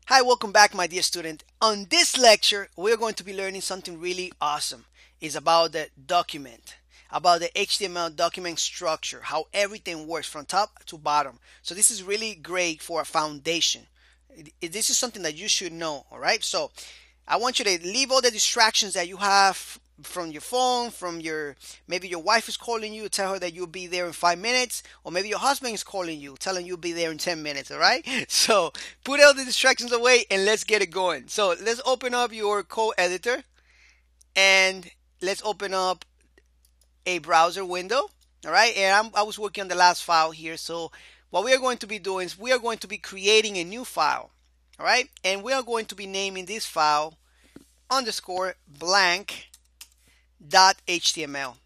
Hi, welcome back, my dear student. On this lecture, we're going to be learning something really awesome. It's about the document, about the HTML document structure, how everything works from top to bottom. So this is really great for a foundation. This is something that you should know, all right? So I want you to leave all the distractions that you have from your phone, from maybe your wife is calling you, tell her that you'll be there in 5 minutes, or maybe your husband is calling you, telling you'll be there in 10 minutes, all right? So put all the distractions away and let's get it going. So let's open up your code editor and let's open up a browser window, all right? And I was working on the last file here. So what we are going to be doing is we are going to be creating a new file, all right? And we are going to be naming this file underscore blank .html.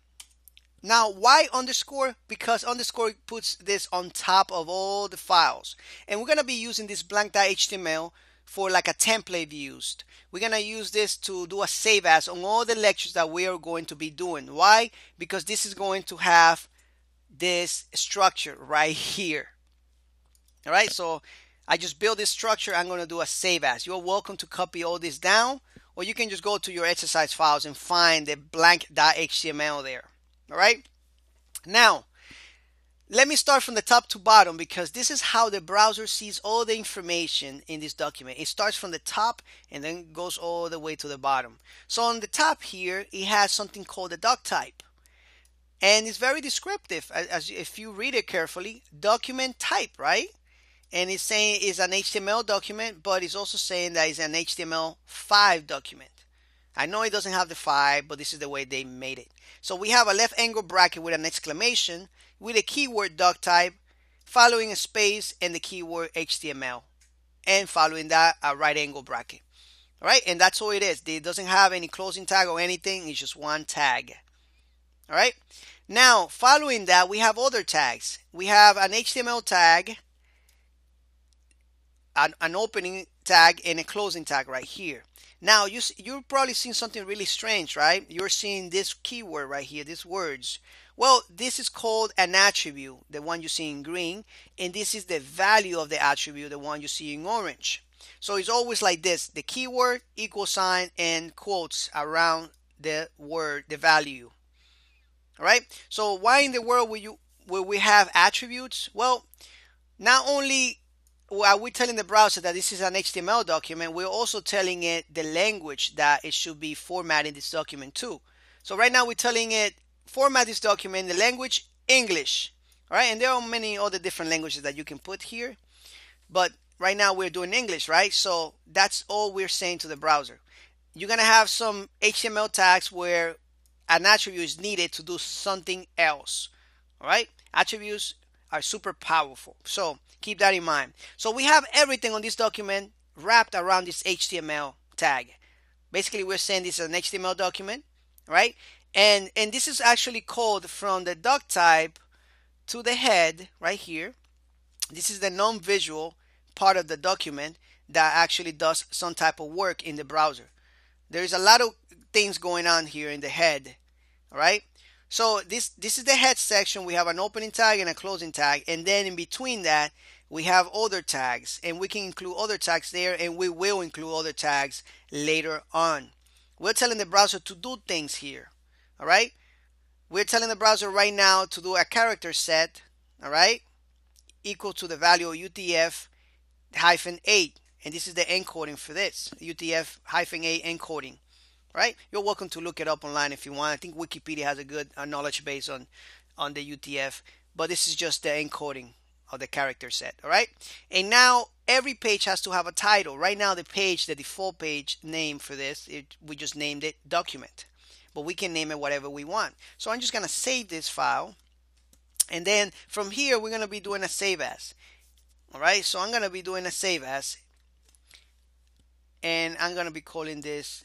Now, why underscore? Because underscore puts this on top of all the files. And we're going to be using this blank.html for like a template used. We're going to use this to do a save as on all the lectures that we are going to be doing. Why? Because this is going to have this structure right here. All right, so I just built this structure. I'm going to do a save as. You're welcome to copy all this down, or you can just go to your exercise files and find the blank.html there. All right. Now, let me start from the top to bottom because this is how the browser sees all the information in this document. It starts from the top and then goes all the way to the bottom. So on the top here, it has something called the doc type. And it's very descriptive. If you read it carefully, document type, right? And it's saying it's an HTML document, but it's also saying that it's an HTML5 document. I know it doesn't have the 5, but this is the way they made it. So we have a left angle bracket with an exclamation with a keyword doc type, following a space and the keyword HTML, and following that a right angle bracket. All right, and that's all it is. It doesn't have any closing tag or anything. It's just one tag. All right. Now, following that, we have other tags. We have an HTML tag, an opening tag, and a closing tag right here. Now, you're probably seeing something really strange, right? You're seeing this keyword right here, these words. Well, this is called an attribute, the one you see in green, and this is the value of the attribute, the one you see in orange. So it's always like this, the keyword, equal sign, and quotes around the word, the value. All right? So why in the world will we have attributes? Well, not only are we telling the browser that this is an HTML document, we're also telling it the language that it should be formatting this document to. So right now we're telling it format this document in the language English. All right, and there are many other different languages that you can put here, but right now we're doing English, right? So that's all we're saying to the browser. You're gonna have some HTML tags where an attribute is needed to do something else. All right, attributes are super powerful, so keep that in mind. So we have everything on this document wrapped around this HTML tag. Basically, we're saying this is an HTML document, right? And this is actually called from the doc type to the head right here. This is the non-visual part of the document that actually does some type of work in the browser. There is a lot of things going on here in the head, all right? So this is the head section. We have an opening tag and a closing tag, and then in between that we have other tags, and we can include other tags there, and we will include other tags later on. We're telling the browser to do things here. All right, we're telling the browser right now to do a character set, all right, equal to the value of UTF-8, and this is the encoding for this, UTF-8 encoding. Right? You're welcome to look it up online if you want. I think Wikipedia has a good knowledge base on the UTF, but this is just the encoding of the character set. All right, and now every page has to have a title. Right now the default page name for this, we just named it document, but we can name it whatever we want. So I'm just gonna save this file, and then from here we're gonna be doing a save as. All right, so I'm gonna be doing a save as, and I'm gonna be calling this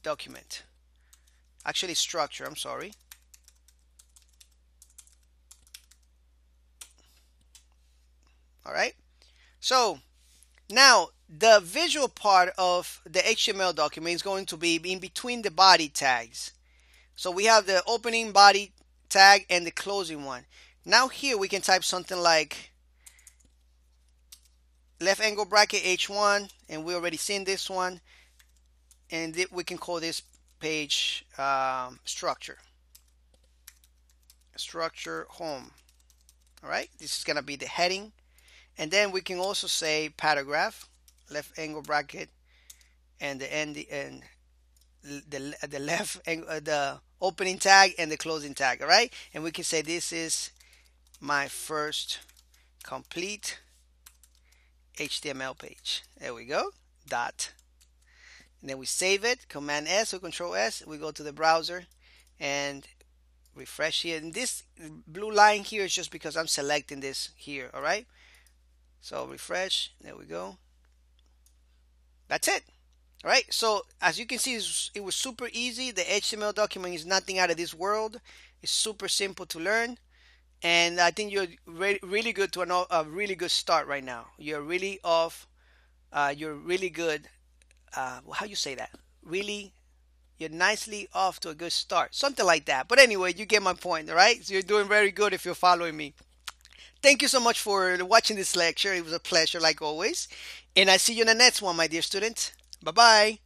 document, actually structure, I'm sorry. All right, so now the visual part of the HTML document is going to be in between the body tags. So we have the opening body tag and the closing one. Now here we can type something like left angle bracket H1, and we already seen this one, and we can call this page structure home. All right, this is gonna be the heading, and then we can also say paragraph, left angle bracket, and the end and the left the opening tag and the closing tag. All right, and we can say this is my first complete HTML page. There we go. Dot. And then we save it. Command S or Control S. We go to the browser and refresh here. And this blue line here is just because I'm selecting this here. All right. So refresh. There we go. That's it. All right. So as you can see, it was super easy. The HTML document is nothing out of this world. It's super simple to learn. And I think you're really good to a really good start right now. You're really off. You're really good. How you say that? Really, you're nicely off to a good start. Something like that. But anyway, you get my point, all right? So you're doing very good if you're following me. Thank you so much for watching this lecture. It was a pleasure, like always. And I see you in the next one, my dear students. Bye-bye.